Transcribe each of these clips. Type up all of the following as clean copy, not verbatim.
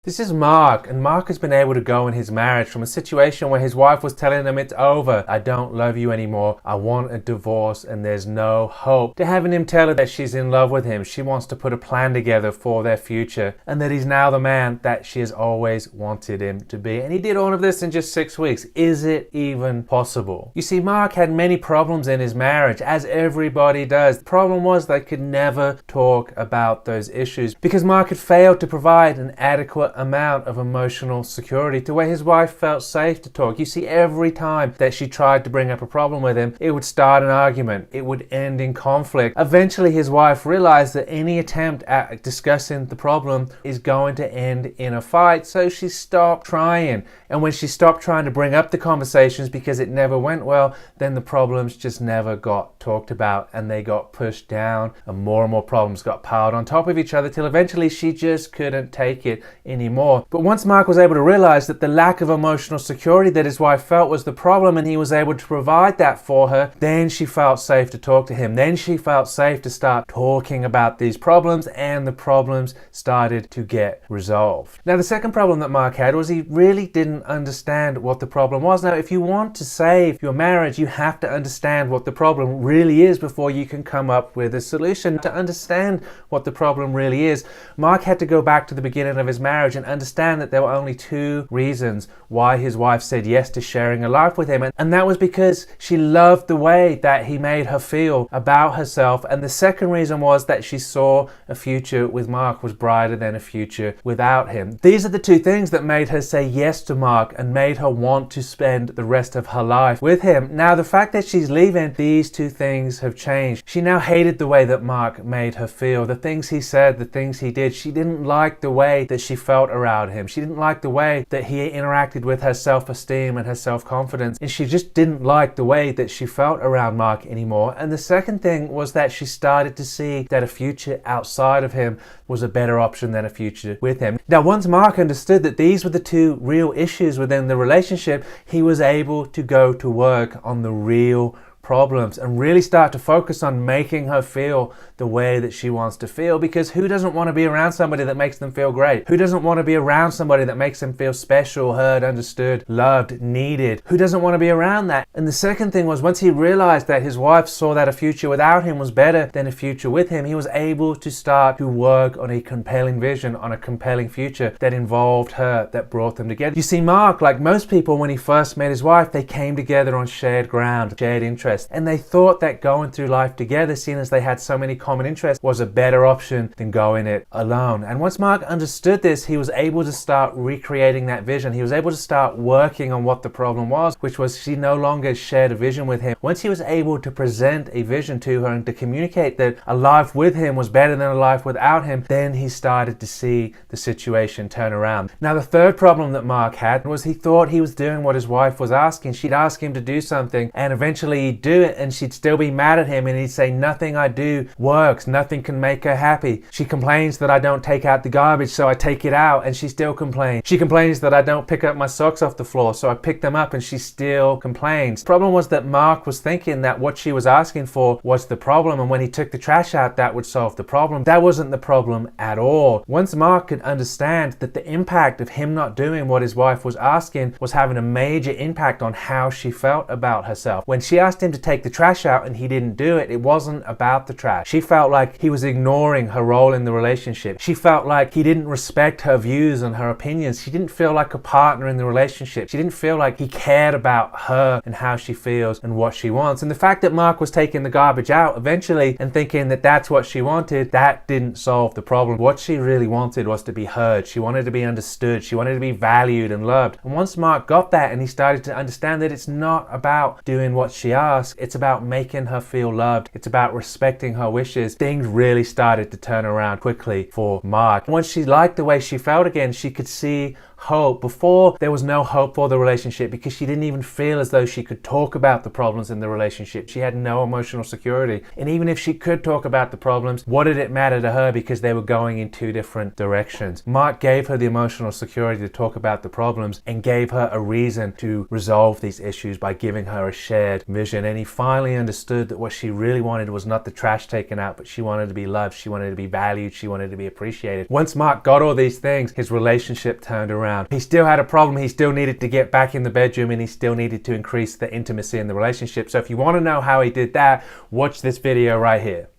This is Mark, and Mark has been able to go in his marriage from a situation where his wife was telling him it's over, I don't love you anymore, I want a divorce and there's no hope, to having him tell her that she's in love with him, she wants to put a plan together for their future, and that he's now the man that she has always wanted him to be. And he did all of this in just 6 weeks. Is it even possible? You see, Mark had many problems in his marriage, as everybody does. The problem was they could never talk about those issues because Mark had failed to provide an adequate amount of emotional security to where his wife felt safe to talk. You see, every time that she tried to bring up a problem with him, it would start an argument. It would end in conflict. Eventually, his wife realized that any attempt at discussing the problem is going to end in a fight, so she stopped trying. And when she stopped trying to bring up the conversations because it never went well, then the problems just never got talked about and they got pushed down, and more problems got piled on top of each other till eventually she just couldn't take it anymore. But once Mark was able to realize that the lack of emotional security that his wife felt was the problem, and he was able to provide that for her, then she felt safe to talk to him. Then she felt safe to start talking about these problems, and the problems started to get resolved. Now, the second problem that Mark had was he really didn't understand what the problem was. Now, if you want to save your marriage, you have to understand what the problem really is before you can come up with a solution. To understand what the problem really is, Mark had to go back to the beginning of his marriage and understand that there were only two reasons why his wife said yes to sharing a life with him, and that was because she loved the way that he made her feel about herself, and the second reason was that she saw a future with Mark was brighter than a future without him. These are the two things that made her say yes to Mark and made her want to spend the rest of her life with him. Now, the fact that she's leaving, these two things have changed. She now hated the way that Mark made her feel, the things he said, the things he did. She didn't like the way that she felt around him. She didn't like the way that he interacted with her self-esteem and her self-confidence, and she just didn't like the way that she felt around Mark anymore. And the second thing was that she started to see that a future outside of him was a better option than a future with him. Now, once Mark understood that these were the two real issues within the relationship, he was able to go to work on the real problems and really start to focus on making her feel the way that she wants to feel, because who doesn't want to be around somebody that makes them feel great? Who doesn't want to be around somebody that makes them feel special, heard, understood, loved, needed? Who doesn't want to be around that? And the second thing was, once he realized that his wife saw that a future without him was better than a future with him, he was able to start to work on a compelling vision, on a compelling future that involved her, that brought them together. You see, Mark, like most people, when he first met his wife, they came together on shared ground, shared interests. And they thought that going through life together, seeing as they had so many common interests, was a better option than going it alone. And once Mark understood this, he was able to start recreating that vision. He was able to start working on what the problem was, which was she no longer shared a vision with him. Once he was able to present a vision to her and to communicate that a life with him was better than a life without him, then he started to see the situation turn around. Now, the third problem that Mark had was he thought he was doing what his wife was asking. She'd ask him to do something, and eventually he'd do it, and she'd still be mad at him, and he'd say, nothing I do works, nothing can make her happy. She complains that I don't take out the garbage, so I take it out, and she still complains. She complains that I don't pick up my socks off the floor, so I pick them up, and she still complains. The problem was that Mark was thinking that what she was asking for was the problem, and when he took the trash out, that would solve the problem. That wasn't the problem at all. Once Mark could understand that the impact of him not doing what his wife was asking was having a major impact on how she felt about herself. When she asked him to take the trash out and he didn't do it, it wasn't about the trash. She felt like he was ignoring her role in the relationship. She felt like he didn't respect her views and her opinions. She didn't feel like a partner in the relationship. She didn't feel like he cared about her and how she feels and what she wants. And the fact that Mark was taking the garbage out eventually and thinking that that's what she wanted, that didn't solve the problem. What she really wanted was to be heard. She wanted to be understood. She wanted to be valued and loved. And once Mark got that and he started to understand that it's not about doing what she asks, it's about making her feel loved, it's about respecting her wishes, things really started to turn around quickly for Mark. Once she liked the way she felt again, she could see hope. Before, there was no hope for the relationship because she didn't even feel as though she could talk about the problems in the relationship. She had no emotional security. And even if she could talk about the problems, what did it matter to her, because they were going in two different directions? Mark gave her the emotional security to talk about the problems and gave her a reason to resolve these issues by giving her a shared vision. And he finally understood that what she really wanted was not the trash taken out, but she wanted to be loved, she wanted to be valued, she wanted to be appreciated. Once Mark got all these things, his relationship turned around. He still had a problem. He still needed to get back in the bedroom, and he still needed to increase the intimacy in the relationship. So if you want to know how he did that, watch this video right here.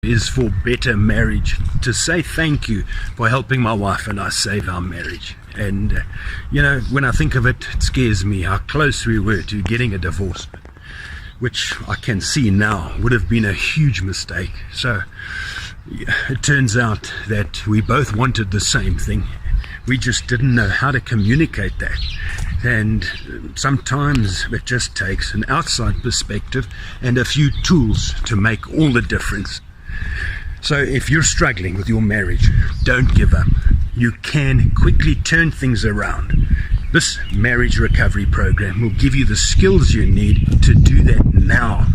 Is for better marriage, to say thank you for helping my wife and I save our marriage. And you know, when I think of it, it scares me how close we were to getting a divorce, which I can see now would have been a huge mistake. So it turns out that we both wanted the same thing. We just didn't know how to communicate that. And sometimes it just takes an outside perspective and a few tools to make all the difference. So if you're struggling with your marriage, don't give up. You can quickly turn things around. This marriage recovery program will give you the skills you need to do that now.